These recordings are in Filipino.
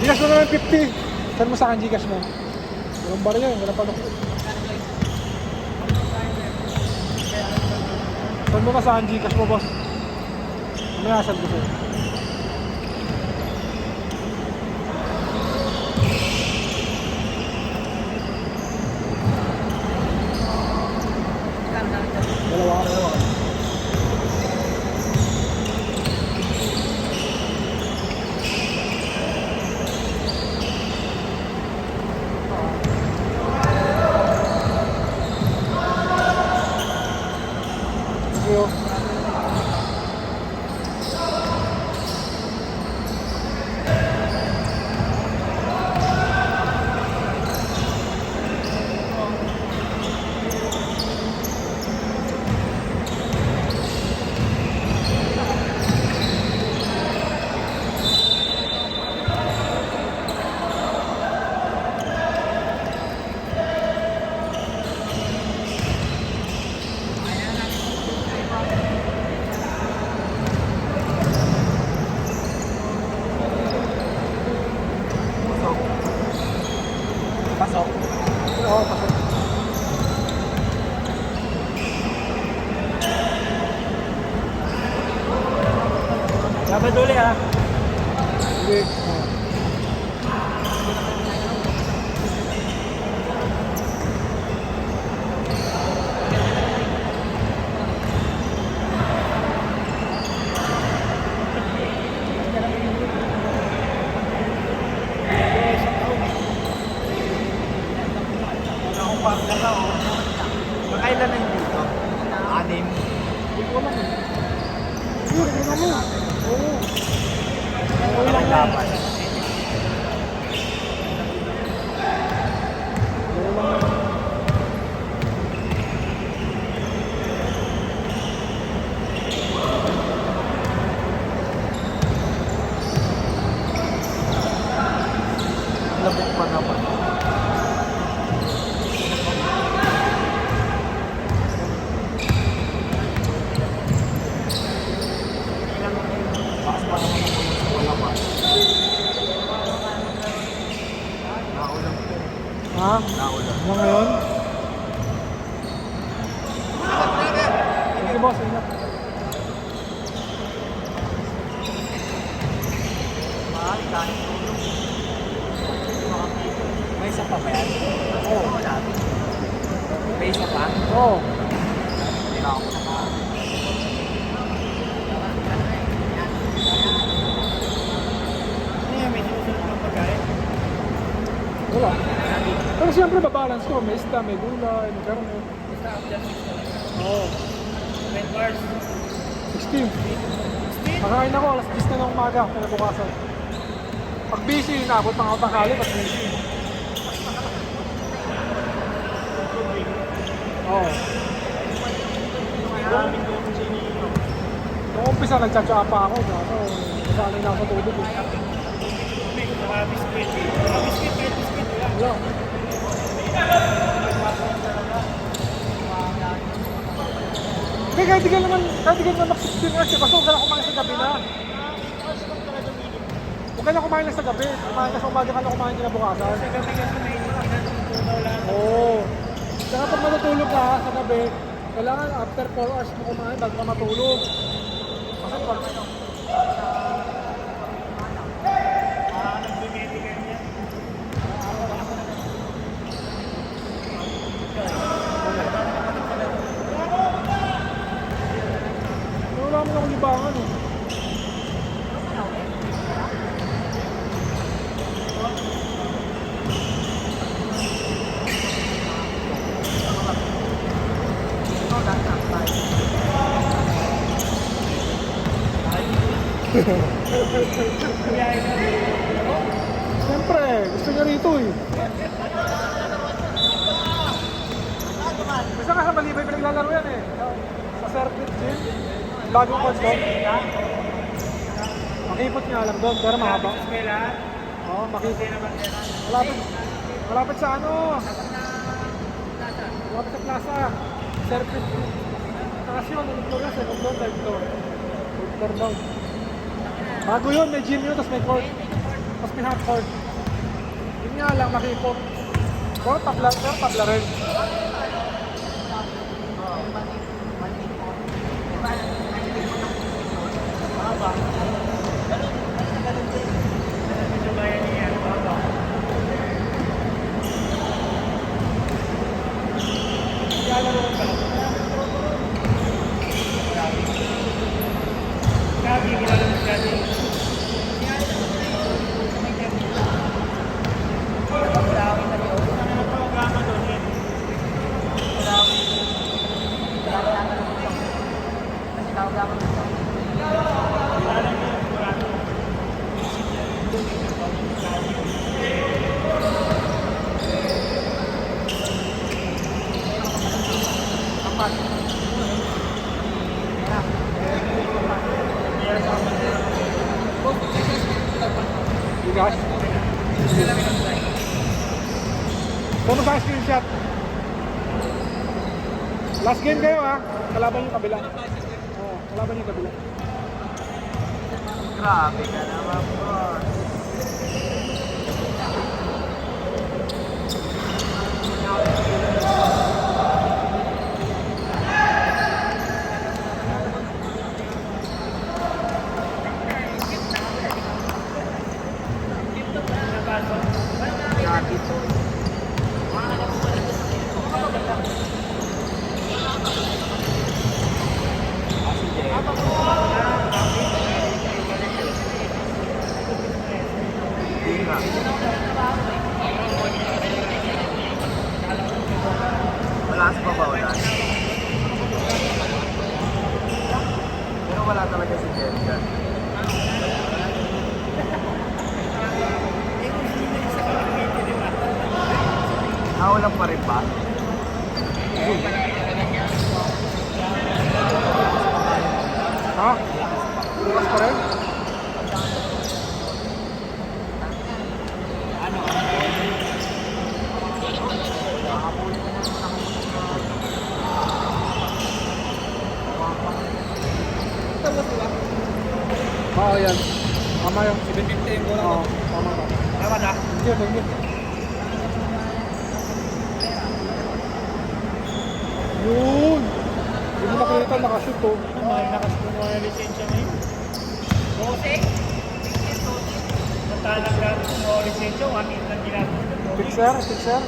Gcash mo naman 50. Saan mo sa akin Gcash mo? Walang bar yan, walang palok. Saan mo ka sa akin Gcash mo, boss? May asal ko sa'yo. Dalawa. Pasok. Oo, pasok. Dapat uli ha. Hindi. Akong partner na ako. Makailan na yung dito? 6. Hindi ko alam eh. Hindi, hindi naman. Oo. Okay lang dapat. Labok pa naman. Bakas pa naman ang pulis sa wala pa. Naulang ko. Ha? Naulang. Ano ngayon? Sige boss, ingat. Mahal, kahit tulong. May isa pa ba yan? Oo. Wala. May isa pa? Oo. Hindi na ako naka. May sinusunod ng pagkain. Wala. Pero siyempre babalance ko. May isda, may gulay, may karne. Basta after 6 talaga. Oo. 10 bars. 16. Makain ako, alas 10 na ng umaga, kinabukasan. Pag busy, inaabot pang ako tanghali, pag busy. Oo. Nung umpisa, nagtsatsa pa ako. Kaso, nasanay na ako sa tubig. Eh. Wala. Hindi, kahit di ka naman mag-16 hours. Basta huwag ka na kumain sa gabi na. Huwag ka na kumain lang sa gabi. Kumain ka sa umaga ka na kumain kinabukasan. Sa gabi kasi may natutunaw lang. Oo. Saka pag matutulog ka sa gabi, kailangan after 4 hours mo kumain bago ka matulog. Kasi pag... Nag-medical niya. Wala mo na akong libangan eh. Siyempre, gusto niya rito eh. Gusto ka sa Malibay pinaglalaro yan eh. Sa circuit gym. Bagong konsol. Makipot nga lang doon, pero mahaba. Eskwela. Oo, makipot. naman yan. Malapit sa ano? Malapit sa plaza. Circuit gym. Takas yun, unang floor yan, second floor, third floor. Third floor daw. Bago yun, may gym yun, tapos may court. Mas pinahard. Yun nga lang, nakipot. Pero tabla rin. Bigas. Puno ba screenshot? Last game kayo ha. Kalaban yung kabila. Oo, kalaban yung kabila. Grabe ka naman, boss. Malakas pa ba wala? Pero wala talaga si Jessica. Ulam pa rin ba? Ha? Bukas pa rin? Oo, yan. Tama yung 750 yung bola. Oo, tama ba? Tama na? Hindi. Yun! Hindi mo nakita, nakashoot to. Nakashoot mo yung lisensya ngayon. Samantalang gamit mo yung lisensya, 1 minute lang ginagawa. Fixer?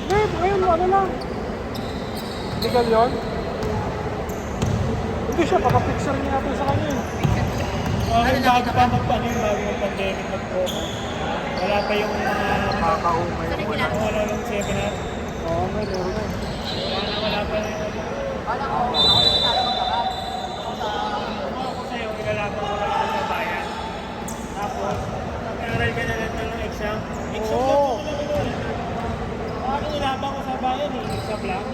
Hindi, ayun, ano lang. Legal yun? Hindi siya, papapixer niya natin sa kanya. Okay, bago pa bago yung pandemic mag-promo. Wala pa yung mga Kakaumay mo lang. wala yung 7 up. Oo, meron na. Wala pa rin. Ako sa'yo, ilalaban ko lang sa bayan. Tapos, mag-aral ka na lang ng exam. Exam Oo. lang. Ako ilaban ko sa bayan eh, exam lang.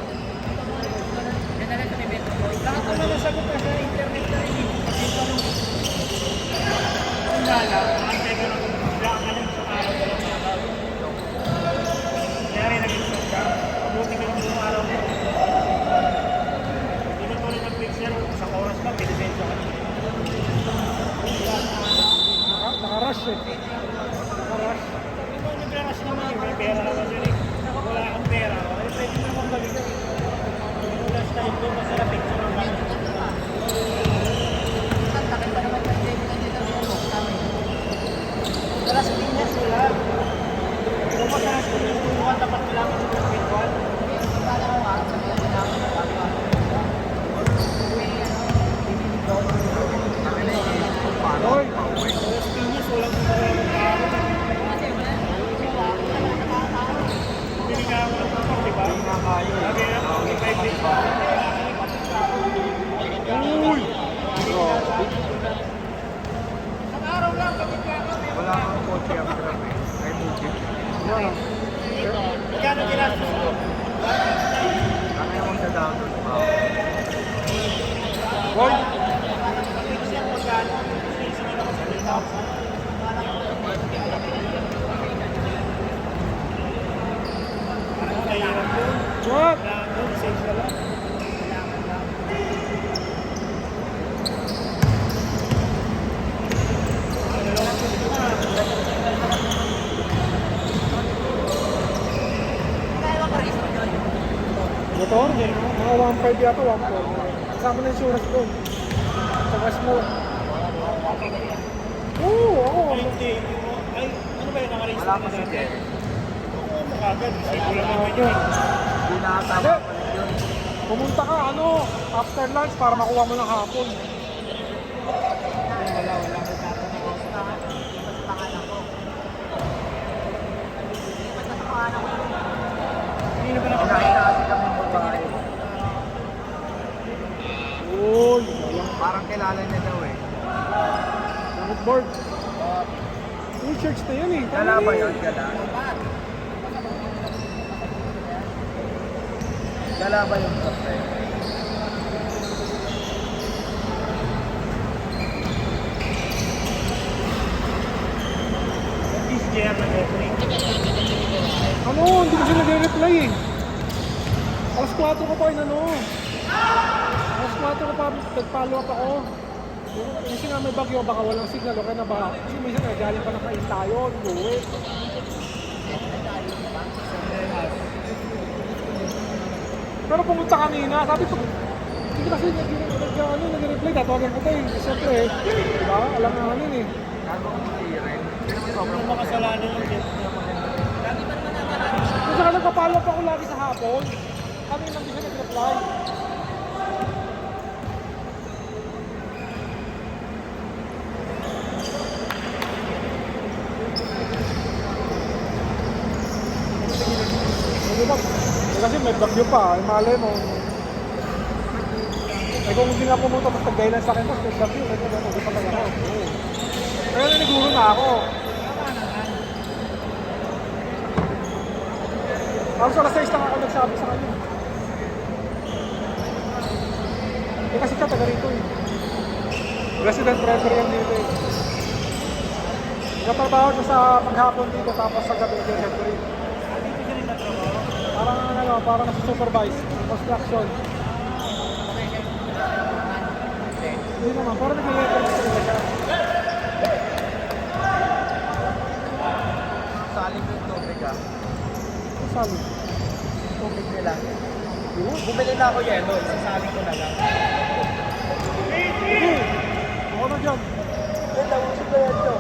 Lahat naman nasagot na sa internet na rin eh. Kung lang, antay ka lang, lang ka lang sa araw ka lang sa araw. Kaya rin nag-exam ka, mabuti ka lang sa araw mo. Hindi ka tuloy ng-picture, sa oras ka, pinisensya ka. Naka-rush eh. Naka-rush. Ito nag-rush naman eh, may pera naman yun eh. Wala kang pera, ay pwede naman balik. Yung last time ko, masarap picture ng balik. Dalas Piñas wala. Kung pa dalas Piñas kumuha, dapat kailangan sa virtual. Hoy! Dalas Piñas walang kumuha ng tao. Hindi nga ako ng kapag, di ba? Sabi nga, may 5 days pa. Uy! Wala kang kotse ang grabe. Ay, buki. Yan. Magkano ginastos ko? Ano yung sa download pa? Hoy! What? mga 1.5 yata, 1.4. Kasama na insurance doon. Sa West Mall. Oo. Ay, hindi. Ay, ano ba yun? Nakaregister Wala na pa si dati? Jen. Oo, makagad. Siguro lang naman yun. Hindi nakatama pa rin yun. Pumunta ka, after lunch para makuha mo ng hapon. Wala. Hindi na ba Kinain nakakain? na kasi kami ng babae. Uy, sayang. Parang kilala niya daw eh. Board. Yung church na yun eh. Gala ba yun? Gala? Gala ba yung kape? This JR na Jeffrey. Hindi kasi nagre-reply eh. Alas 4 ko pa Alas 4 ko pa, nag-follow up ako. Kasi nga may bagyo, baka walang signal, okay na ba? Kasi minsan nagaling pa ng kain tayo, buwi. Pero pumunta kanina, sabi ko, hindi kasi nag-reply, tatawagan ko tayo. Siyempre eh, diba? Alanganin eh. Gago ko masirin. Hindi naman sobrang Yung makasalanan yung Jeff. Kasi saka nagpa-follow up ako lagi sa hapon. Kanina hindi siya nag-reply. Kasi may bagyo pa, malay mo. Kung hindi nga pumunta, mas nag-gailan sa akin, mas may bagyo, hindi pa talaga ako. Kaya naniguro na ako. Halos alas 6 lang ako nagsabi sa kanya. Kasi siya taga rito eh. Resident driver yan dito eh. Nagtatrabaho siya sa paghapon dito, tapos sa gabi nag-referee. Dito siya rin natrabaho. Parang nasa-supervise, construction. Hindi naman, parang nag-referee siya. saling yung tubig ah. Sali. Tubig nila. Yun. Bumili na ako yelo, sasaling ko na lang. Sige. Ako na dyan. Ito, gusto ko yan to.